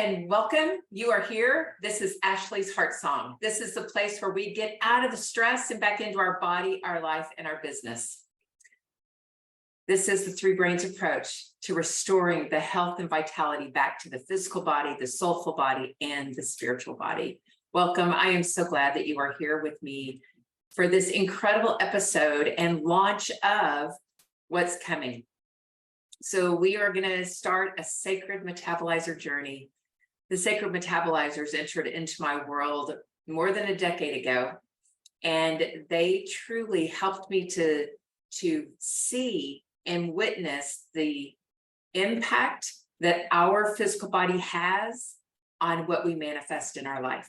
and welcome. You are here. This is Ashley's Heart Song. This is the place where we get out of the stress and back into our body, our life, and our business. This is the Three Brains approach to restoring the health and vitality back to the physical body, the soulful body, and the spiritual body. Welcome. I am so glad that you are here with me for this incredible episode and launch of what's coming. So we are going to start a sacred metabolizer journey. The sacred metabolizers entered into my world more than a decade ago, and they truly helped me to see and witness the impact that our physical body has on what we manifest in our life.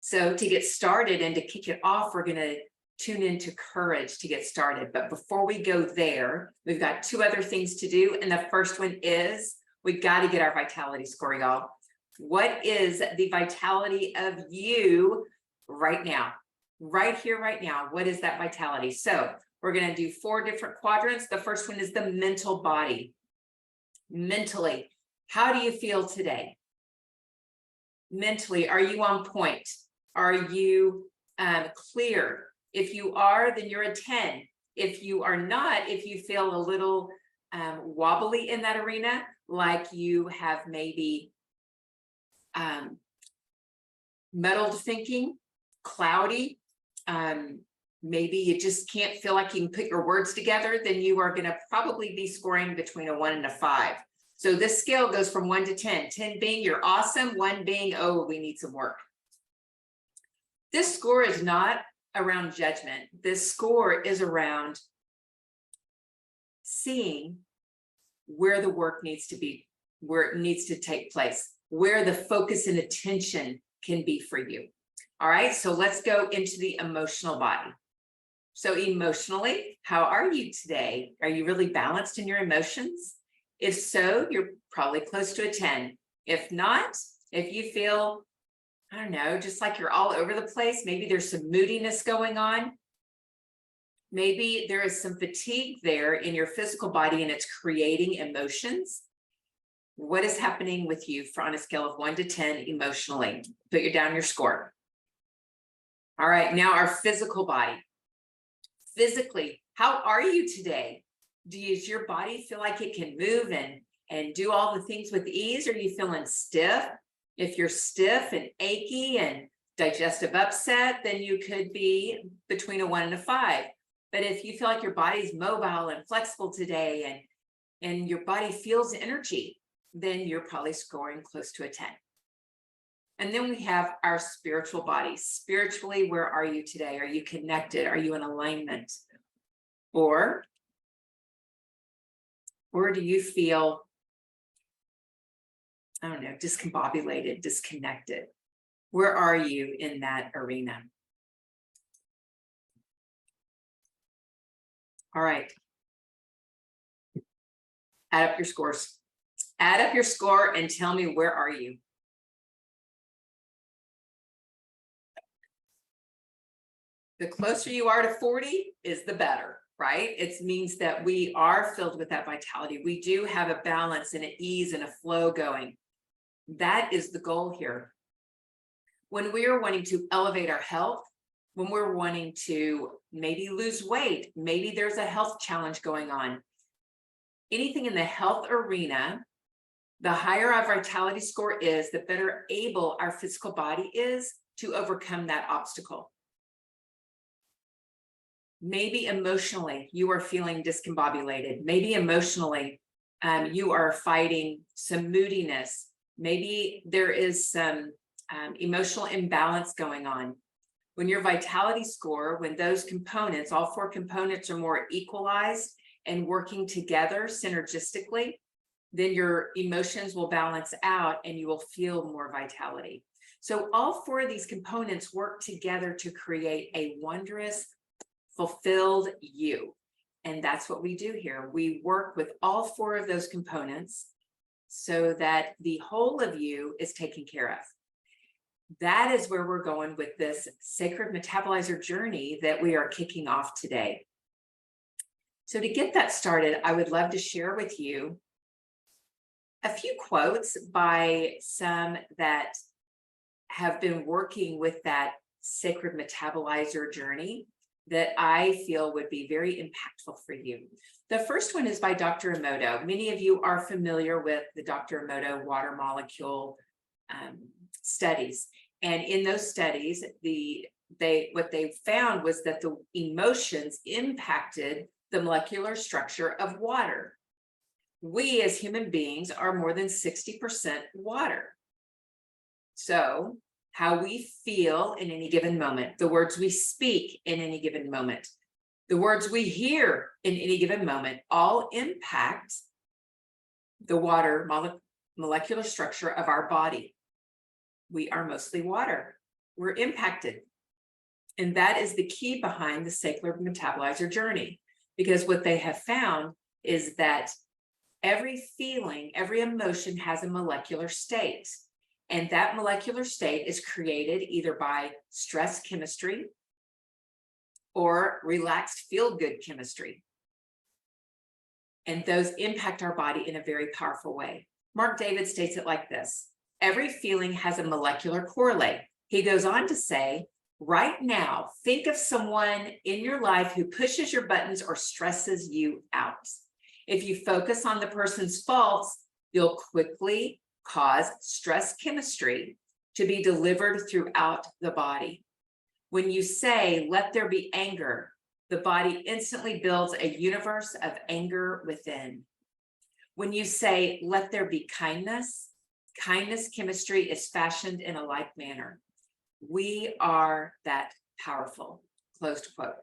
So to get started and to kick it off, we're going to tune into courage to get started. But before we go there, we've got two other things to do. And the first one is we got to get our vitality score, y'all. What is the vitality of you right now? Right here, right now. What is that vitality? So we're going to do 4 different quadrants. The first one is the mental body. Mentally, how do you feel today? Mentally, are you on point? Are you clear? If you are, then you're a 10. If you are not, if you feel a little wobbly in that arena, like you have maybe muddled thinking, cloudy, maybe you just can't feel like you can put your words together, then you are going to probably be scoring between a 1 and a 5. So this scale goes from 1 to 10, 10 being you're awesome, 1 being, oh, we need some work. This score is not around judgment. This score is around seeing where the work needs to be, where it needs to take place, where the focus and attention can be for you. All right, so let's go into the emotional body. So emotionally, how are you today? Are you really balanced in your emotions? If so, you're probably close to a 10. If not, if you feel, I don't know, just like you're all over the place, maybe there's some moodiness going on. Maybe there is some fatigue there in your physical body and it's creating emotions. What is happening with you on a scale of 1 to 10 emotionally? Put down your score. All right, now our physical body. Physically, how are you today? Does your body feel like it can move and do all the things with ease? Or are you feeling stiff? If you're stiff and achy and digestive upset, then you could be between a 1 and a 5. But if you feel like your body's mobile and flexible today and your body feels energy, then you're probably scoring close to a 10. And then we have our spiritual body. Spiritually, where are you today? Are you connected? Are you in alignment? Or do you feel, I don't know, discombobulated, disconnected? Where are you in that arena? All right. Add up your scores. Add up your score and tell me, where are you? The closer you are to 40 is the better, right? It means that we are filled with that vitality. We do have a balance and an ease and a flow going. That is the goal here. When we are wanting to elevate our health, when we're wanting to maybe lose weight, maybe there's a health challenge going on, anything in the health arena, the higher our vitality score is, the better able our physical body is to overcome that obstacle. Maybe emotionally, you are feeling discombobulated. Maybe emotionally, you are fighting some moodiness. Maybe there is some emotional imbalance going on. When your vitality score, when those components, all 4 components are more equalized and working together synergistically, then your emotions will balance out and you will feel more vitality. So all 4 of these components work together to create a wondrous, fulfilled you. And that's what we do here. We work with all 4 of those components so that the whole of you is taken care of. That is where we're going with this sacred metabolizer journey that we are kicking off today. So to get that started, I would love to share with you a few quotes by some that have been working with that sacred metabolizer journey that I feel would be very impactful for you. The first one is by Dr. Emoto. Many of you are familiar with the Dr. Emoto water molecule studies. And in those studies, what they found was that the emotions impacted the molecular structure of water. We as human beings are more than 60% water. So how we feel in any given moment, the words we speak in any given moment, the words we hear in any given moment, all impact the water molecular structure of our body. We are mostly water. We're impacted. And that is the key behind the sacred metabolizer journey, because what they have found is that every feeling, every emotion has a molecular state. And that molecular state is created either by stress chemistry or relaxed feel-good chemistry. And those impact our body in a very powerful way. Mark David states it like this: every feeling has a molecular correlate. He goes on to say, right now, think of someone in your life who pushes your buttons or stresses you out. If you focus on the person's faults, you'll quickly cause stress chemistry to be delivered throughout the body. When you say, let there be anger, the body instantly builds a universe of anger within. When you say, let there be kindness, kindness chemistry is fashioned in a like manner. We are that powerful, closed quote.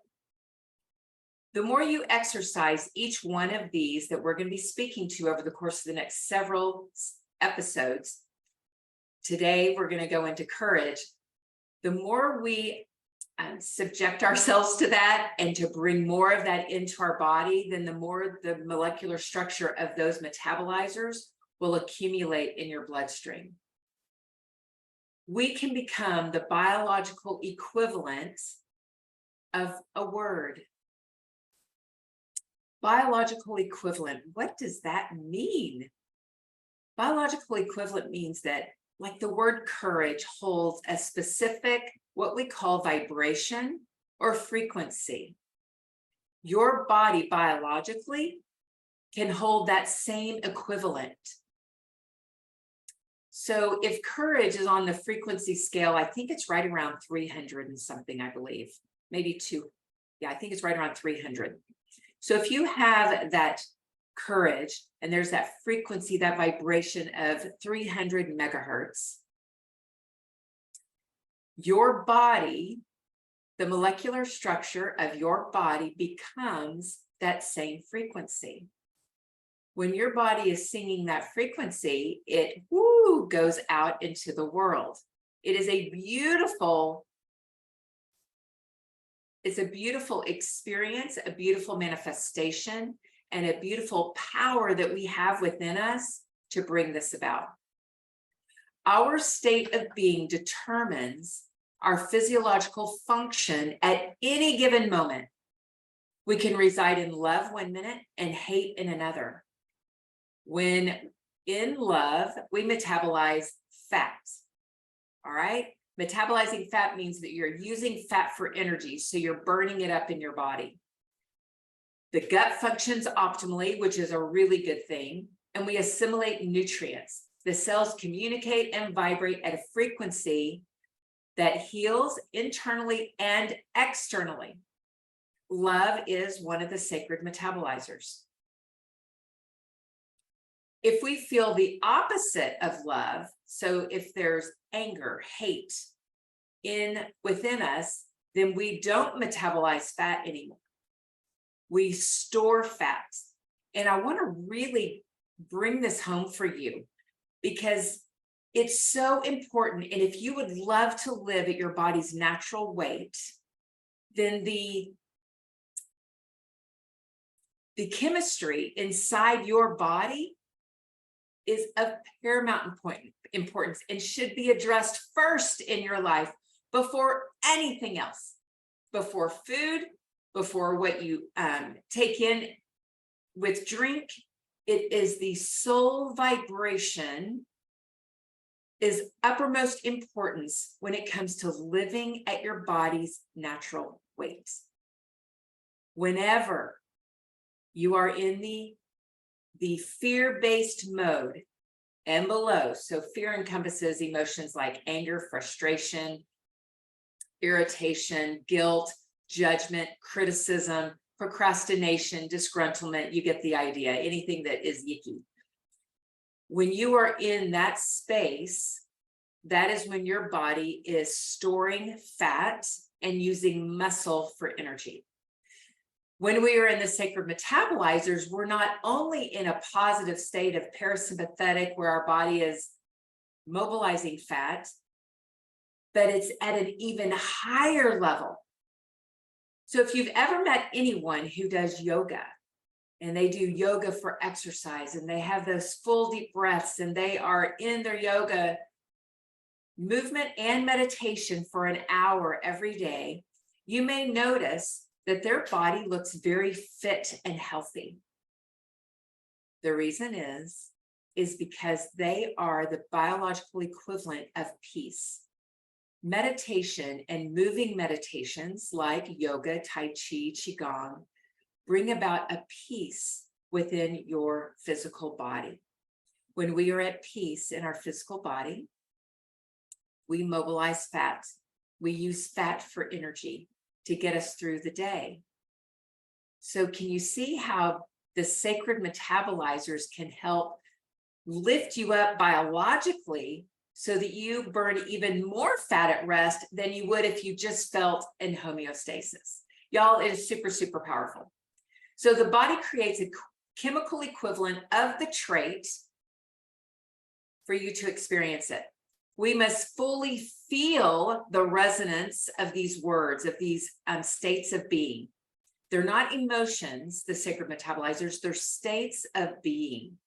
The more you exercise each one of these that we're going to be speaking to over the course of the next several episodes, today we're going to go into courage, the more we subject ourselves to that and to bring more of that into our body, then the more the molecular structure of those metabolizers will accumulate in your bloodstream. We can become the biological equivalent of a word. Biological equivalent, what does that mean? Biological equivalent means that, like the word courage holds a specific, what we call vibration or frequency. Your body biologically can hold that same equivalent. So if courage is on the frequency scale, I think it's right around 300 and something, I believe, maybe two. Yeah, I think it's right around 300. So if you have that courage and there's that frequency, that vibration of 300 megahertz, your body, the molecular structure of your body becomes that same frequency. When your body is singing that frequency, it goes out into the world. It is a beautiful, it's a beautiful experience, a beautiful manifestation, and a beautiful power that we have within us to bring this about. Our state of being determines our physiological function at any given moment. We can reside in love one minute and hate in another. When in love, we metabolize fat. All right? Metabolizing fat means that you're using fat for energy, so you're burning it up in your body. The gut functions optimally, which is a really good thing, and we assimilate nutrients. The cells communicate and vibrate at a frequency that heals internally and externally. Love is one of the sacred metabolizers. If we feel the opposite of love, so if there's anger, hate within us, then we don't metabolize fat anymore. We store fats. And I want to really bring this home for you because it's so important. And if you would love to live at your body's natural weight, then the chemistry inside your body is of paramount importance and should be addressed first in your life before anything else, before food, before what you take in with drink, It is the soul vibration is uppermost importance when it comes to living at your body's natural weight. Whenever you are in the fear-based mode and below, so fear encompasses emotions like anger, frustration, irritation, guilt, judgment, criticism, procrastination, disgruntlement, you get the idea, anything that is yicky. When you are in that space, that is when your body is storing fat and using muscle for energy. When we are in the sacred metabolizers, we're not only in a positive state of parasympathetic, where our body is mobilizing fat, but it's at an even higher level. So if you've ever met anyone who does yoga, and they do yoga for exercise, and they have those full deep breaths, and they are in their yoga movement and meditation for an hour every day, you may notice that their body looks very fit and healthy. The reason is because they are the biological equivalent of peace. Meditation and moving meditations like yoga, tai chi, qigong bring about a peace within your physical body. When we are at peace in our physical body, we mobilize fat. We use fat for energy to get us through the day. So can you see how the sacred metabolizers can help lift you up biologically so that you burn even more fat at rest than you would if you just felt in homeostasis? Y'all, it is super, super powerful. So the body creates a chemical equivalent of the trait for you to experience it. We must fully feel the resonance of these words, of these states of being. They're not emotions, the sacred metabolizers, they're states of being.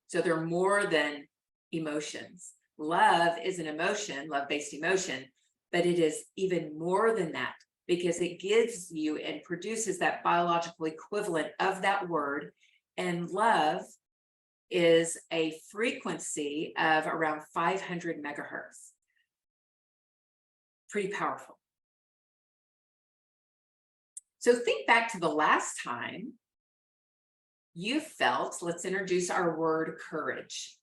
So they're more than emotions. Love is an emotion, love-based emotion, but it is even more than that, because it gives you and produces that biological equivalent of that word. And love is a frequency of around 500 megahertz. Pretty powerful. So think back to the last time you felt, let's introduce our word courage.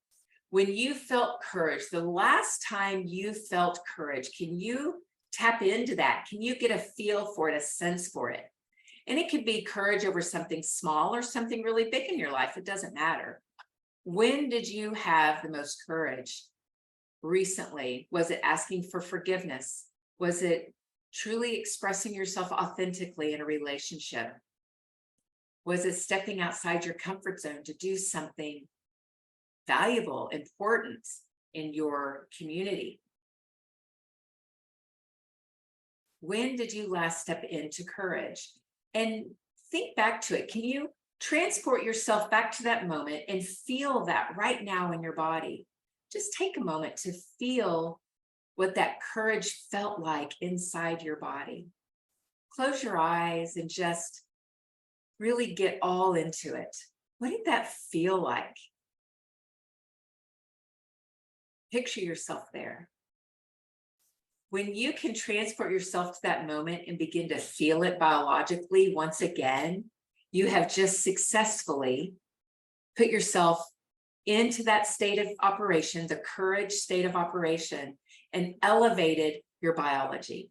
When you felt courage, the last time you felt courage, can you tap into that? Can you get a feel for it, a sense for it? And it could be courage over something small or something really big in your life. It doesn't matter. When did you have the most courage recently? Was it asking for forgiveness? Was it truly expressing yourself authentically in a relationship? Was it stepping outside your comfort zone to do something valuable, important in your community? When did you last step into courage? And think back to it. Can you transport yourself back to that moment and feel that right now in your body? Just take a moment to feel what that courage felt like inside your body. Close your eyes and just really get all into it. What did that feel like? Picture yourself there. When you can transport yourself to that moment and begin to feel it biologically once again, you have just successfully put yourself into that state of operation, the courage state of operation, and elevated your biology,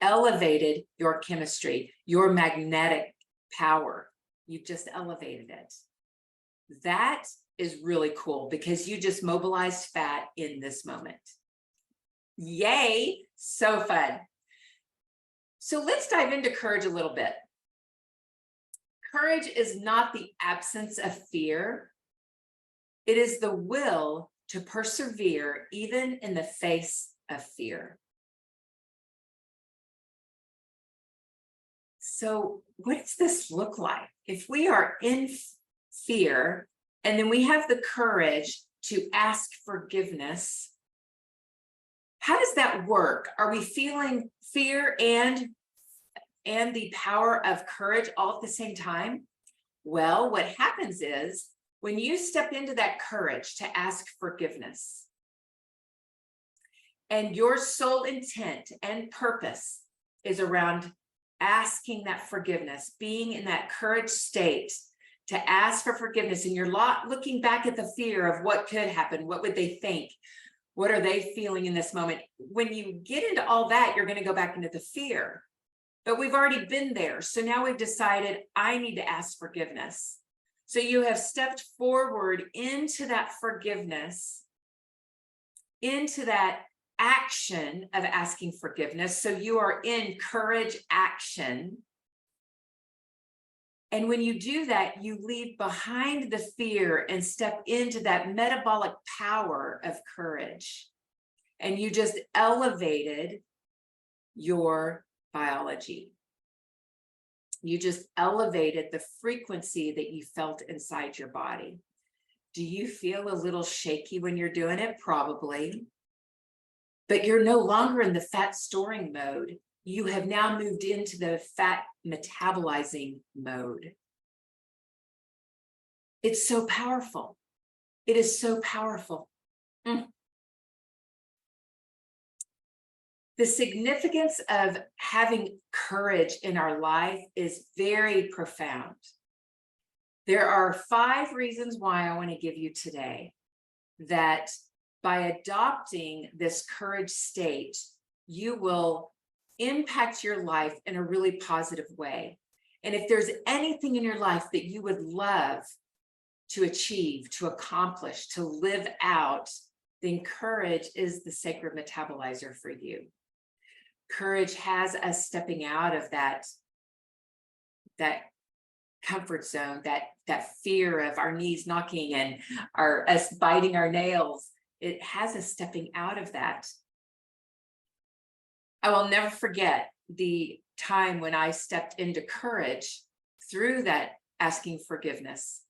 elevated your chemistry, your magnetic power. You've just elevated it. That is really cool because you just mobilized fat in this moment. Yay, so fun. So let's dive into courage a little bit. Courage is not the absence of fear. It is the will to persevere even in the face of fear. So what does this look like? If we are in fear and then we have the courage to ask forgiveness, how does that work? Are we feeling fear and the power of courage all at the same time? Well, what happens is when you step into that courage to ask forgiveness, and your sole intent and purpose is around asking that forgiveness, being in that courage state to ask for forgiveness, and you're looking back at the fear of what could happen, what would they think, what are they feeling in this moment? When you get into all that, you're going to go back into the fear. But we've already been there. So now we've decided I need to ask forgiveness. So you have stepped forward into that forgiveness, into that action of asking forgiveness. So you are in courage action. And when you do that, you leave behind the fear and step into that metabolic power of courage. And you just elevated your biology. You just elevated the frequency that you felt inside your body. Do you feel a little shaky when you're doing it? Probably. But you're no longer in the fat storing mode. You have now moved into the fat metabolizing mode. It's so powerful. It is so powerful. The significance of having courage in our life is very profound. There are 5 reasons why I want to give you today that by adopting this courage state, you will impact your life in a really positive way. And if there's anything in your life that you would love to achieve, to accomplish, to live out, then courage is the sacred metabolizer for you. Courage has us stepping out of that comfort zone, that fear of our knees knocking and us biting our nails. It has us stepping out of that. I will never forget the time when I stepped into courage through that asking forgiveness.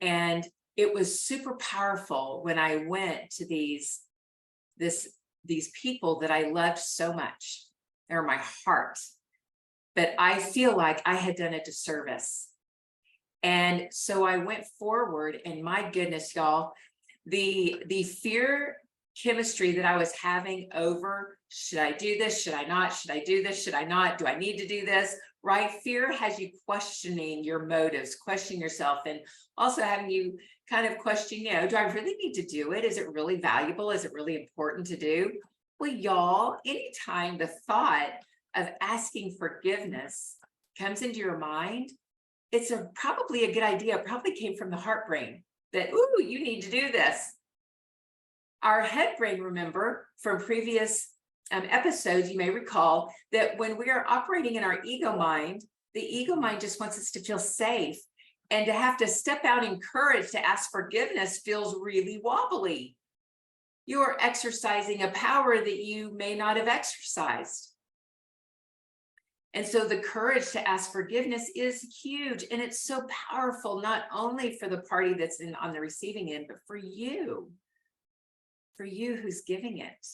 And it was super powerful when I went to these people that I loved so much. They're my heart. But I feel like I had done a disservice. And so I went forward, and my goodness, y'all, the fear chemistry that I was having over, should I do this? Should I not? Should I do this? Should I not? Do I need to do this? Right? Fear has you questioning your motives, questioning yourself, and also having you kind of question, do I really need to do it? Is it really valuable? Is it really important to do? Well, y'all, anytime the thought of asking forgiveness comes into your mind, it's probably a good idea. It probably came from the heart brain that, ooh, you need to do this. Our head brain, remember from previous episodes, you may recall that when we are operating in our ego mind, the ego mind just wants us to feel safe. And to have to step out in courage to ask forgiveness feels really wobbly. You're exercising a power that you may not have exercised. And so the courage to ask forgiveness is huge. And it's so powerful, not only for the party that's on the receiving end, but for you who's giving it.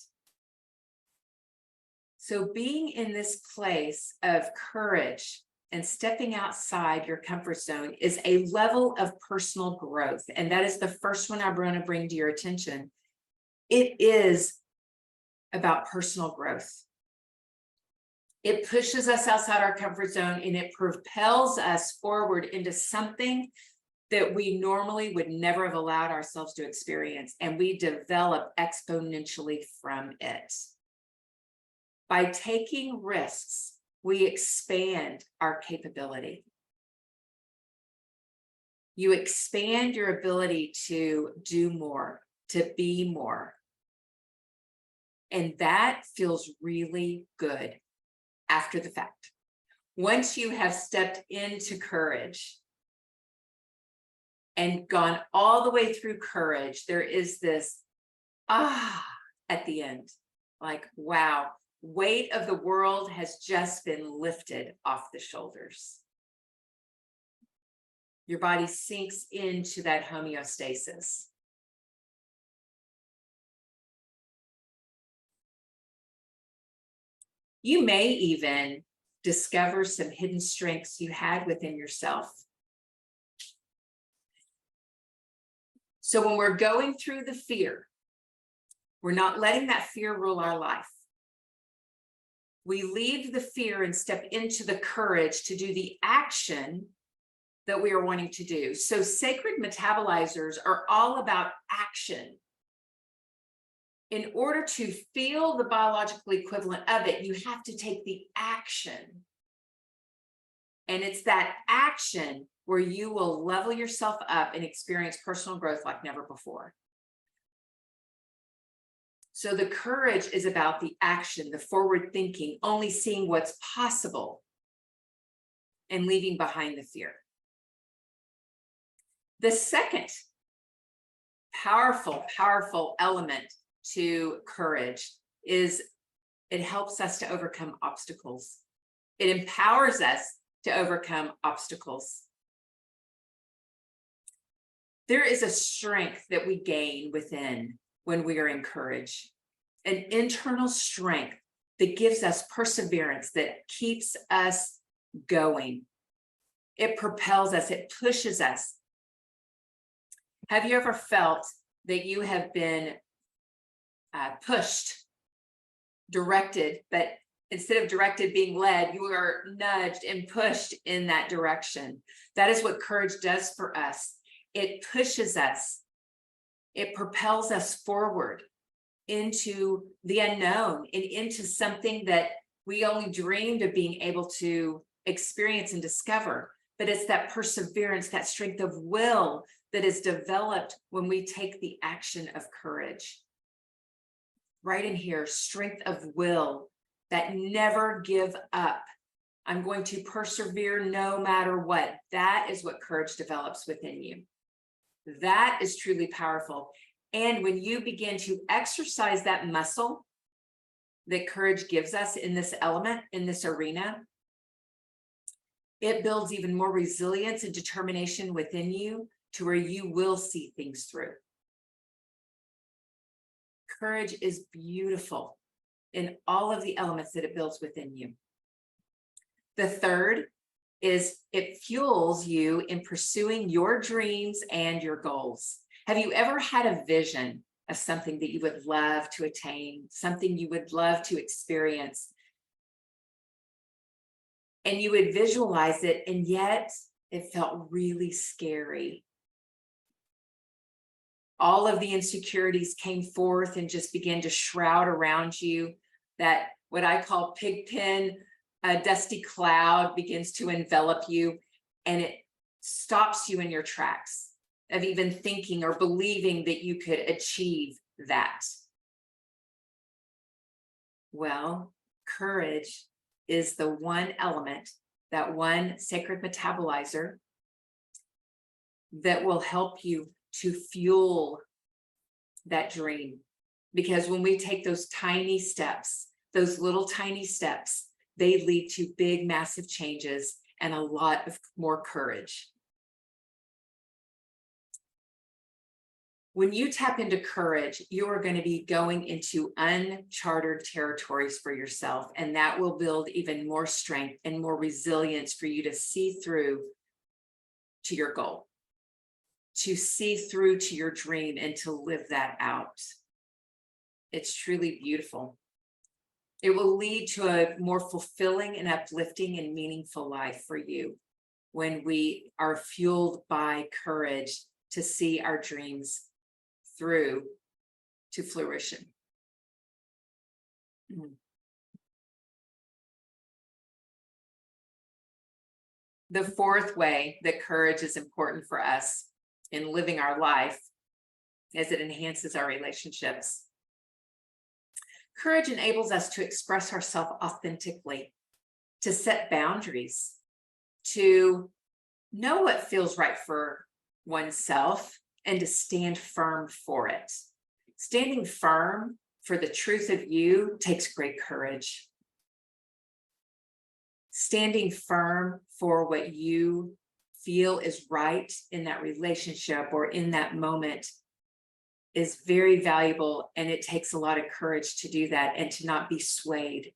So being in this place of courage and stepping outside your comfort zone is a level of personal growth. And that is the first one I want to bring to your attention. It is about personal growth. It pushes us outside our comfort zone, and it propels us forward into something that we normally would never have allowed ourselves to experience. And we develop exponentially from it. By taking risks, we expand our capability. You expand your ability to do more, to be more. And that feels really good after the fact. Once you have stepped into courage and gone all the way through courage, there is this at the end, like, wow, weight of the world has just been lifted off the shoulders. Your body sinks into that homeostasis. You may even discover some hidden strengths you had within yourself. So when we're going through the fear, we're not letting that fear rule our life. We leave the fear and step into the courage to do the action that we are wanting to do. So sacred metabolizers are all about action. In order to feel the biological equivalent of it, you have to take the action. And it's that action where you will level yourself up and experience personal growth like never before. So the courage is about the action, the forward thinking, only seeing what's possible and leaving behind the fear. The second powerful element to courage is it helps us to overcome obstacles. It empowers us to overcome obstacles. There is a strength that we gain within when we are encouraged, an internal strength that gives us perseverance, that keeps us going. It propels us, it pushes us. Have you ever felt that you have been pushed, directed, but instead of directed, being led, you are nudged and pushed in that direction? That is what courage does for us. It pushes us. It propels us forward into the unknown and into something that we only dreamed of being able to experience and discover. But it's that perseverance, that strength of will that is developed when we take the action of courage. Right in here, strength of will, that never give up. I'm going to persevere no matter what. That is what courage develops within you. That is truly powerful. And when you begin to exercise that muscle that courage gives us in this element, in this arena, it builds even more resilience and determination within you to where you will see things through. Courage is beautiful in all of the elements that it builds within you. The third is it fuels you in pursuing your dreams and your goals. Have you ever had a vision of something that you would love to attain, something you would love to experience, and you would visualize it, and yet it felt really scary? All of the insecurities came forth and just began to shroud around you. That what I call pigpen, a dusty cloud begins to envelop you, and it stops you in your tracks of even thinking or believing that you could achieve that. Well, courage is the one element, that one sacred metabolizer that will help you to fuel that dream. Because when we take those tiny steps, those little tiny steps, they lead to big, massive changes and a lot of more courage. When you tap into courage, you are going to be going into uncharted territories for yourself, and that will build even more strength and more resilience for you to see through to your goal, to see through to your dream and to live that out. It's truly beautiful. It will lead to a more fulfilling and uplifting and meaningful life for you when we are fueled by courage to see our dreams through to fruition. The fourth way that courage is important for us in living our life is it enhances our relationships. Courage enables us to express ourselves authentically, to set boundaries, to know what feels right for oneself, and to stand firm for it. Standing firm for the truth of you takes great courage. Standing firm for what you feel is right in that relationship or in that moment is very valuable, and it takes a lot of courage to do that and to not be swayed.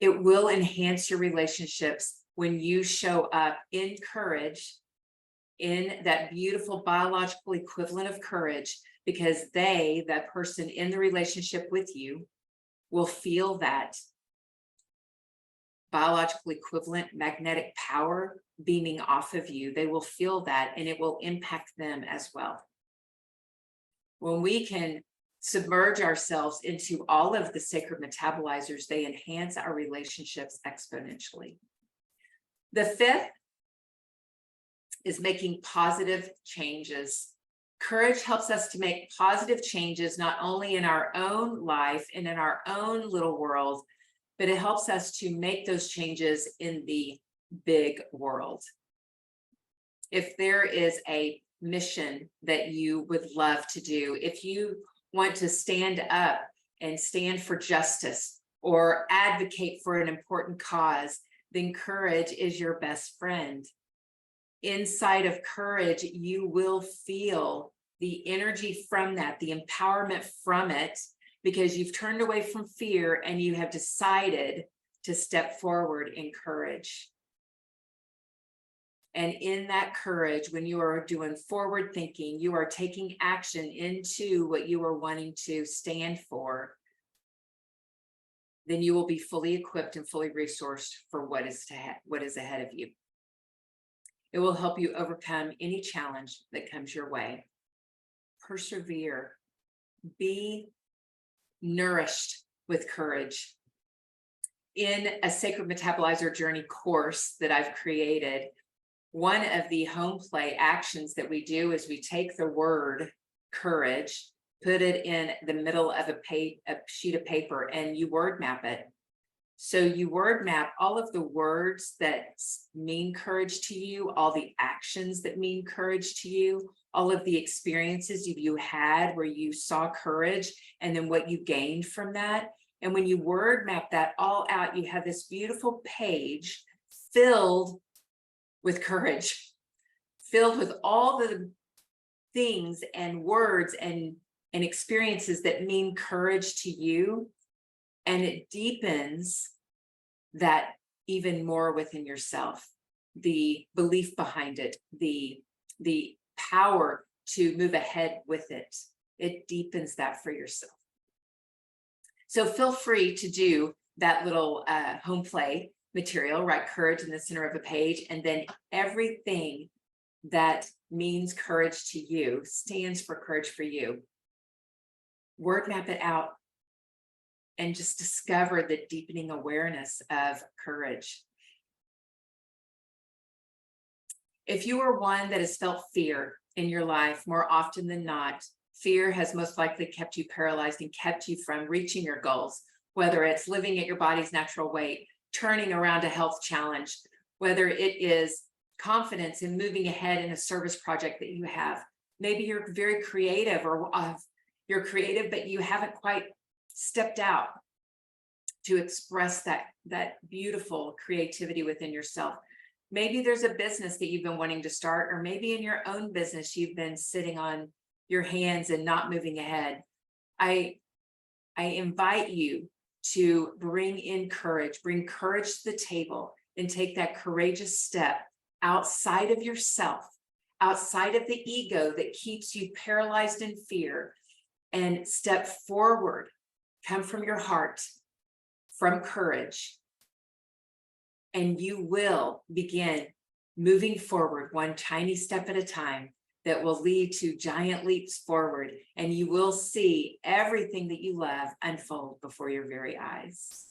It will enhance your relationships when you show up in courage, in that beautiful biological equivalent of courage, because that person in the relationship with you, will feel that biological equivalent magnetic power beaming off of you. They will feel that, and it will impact them as well. When we can submerge ourselves into all of the sacred metabolizers, they enhance our relationships exponentially. The fifth is making positive changes. Courage helps us to make positive changes, not only in our own life and in our own little world, but it helps us to make those changes in the big world. If there is a mission that you would love to do, if you want to stand up and stand for justice or advocate for an important cause, then courage is your best friend. Inside of courage, you will feel the energy from that, the empowerment from it, because you've turned away from fear and you have decided to step forward in courage. And in that courage, when you are doing forward thinking, you are taking action into what you are wanting to stand for, then you will be fully equipped and fully resourced for what is ahead of you. It will help you overcome any challenge that comes your way. Persevere. Be nourished with courage. In a Sacred Metabolizer Journey course that I've created, one of the home play actions that we do is we take the word courage, put it in the middle of a sheet of paper, and you word map it. So you word map all of the words that mean courage to you, all the actions that mean courage to you, all of the experiences you had where you saw courage, and then what you gained from that. And when you word map that all out, you have this beautiful page filled with courage, filled with all the things and words and experiences that mean courage to you. And it deepens that even more within yourself, the belief behind it, the power to move ahead with it. It deepens that for yourself. So feel free to do that little home play material, write courage in the center of a page, and then everything that means courage to you, stands for courage for you. Word map it out and just discover the deepening awareness of courage. If you are one that has felt fear in your life more often than not, fear has most likely kept you paralyzed and kept you from reaching your goals, whether it's living at your body's natural weight, turning around a health challenge, whether it is confidence in moving ahead in a service project that you have. Maybe you're very creative, or you're creative, but you haven't quite stepped out to express that beautiful creativity within yourself. Maybe there's a business that you've been wanting to start, or maybe in your own business, you've been sitting on your hands and not moving ahead. I invite you to bring in courage, bring courage to the table, and take that courageous step outside of yourself, outside of the ego that keeps you paralyzed in fear, and step forward. Come from your heart, from courage, and you will begin moving forward one tiny step at a time that will lead to giant leaps forward, and you will see everything that you love unfold before your very eyes.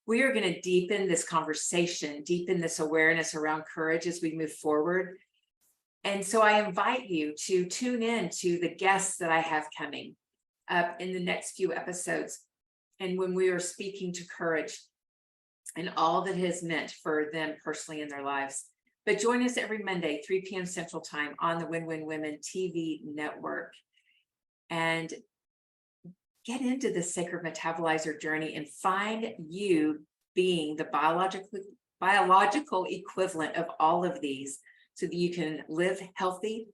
We are going to deepen this conversation, deepen this awareness around courage as we move forward. And so I invite you to tune in to the guests that I have coming up in the next few episodes. And when we are speaking to courage and all that it has meant for them personally in their lives. But join us every Monday, 3 p.m. Central Time on the Win-Win Women TV network. And get into the Sacred Metabolizer journey and find you being the biological equivalent of all of these, so that you can live healthy,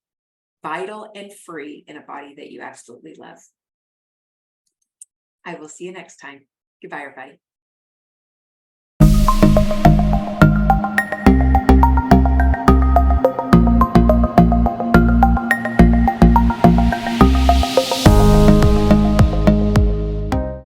vital, and free in a body that you absolutely love. I will see you next time. Goodbye, everybody.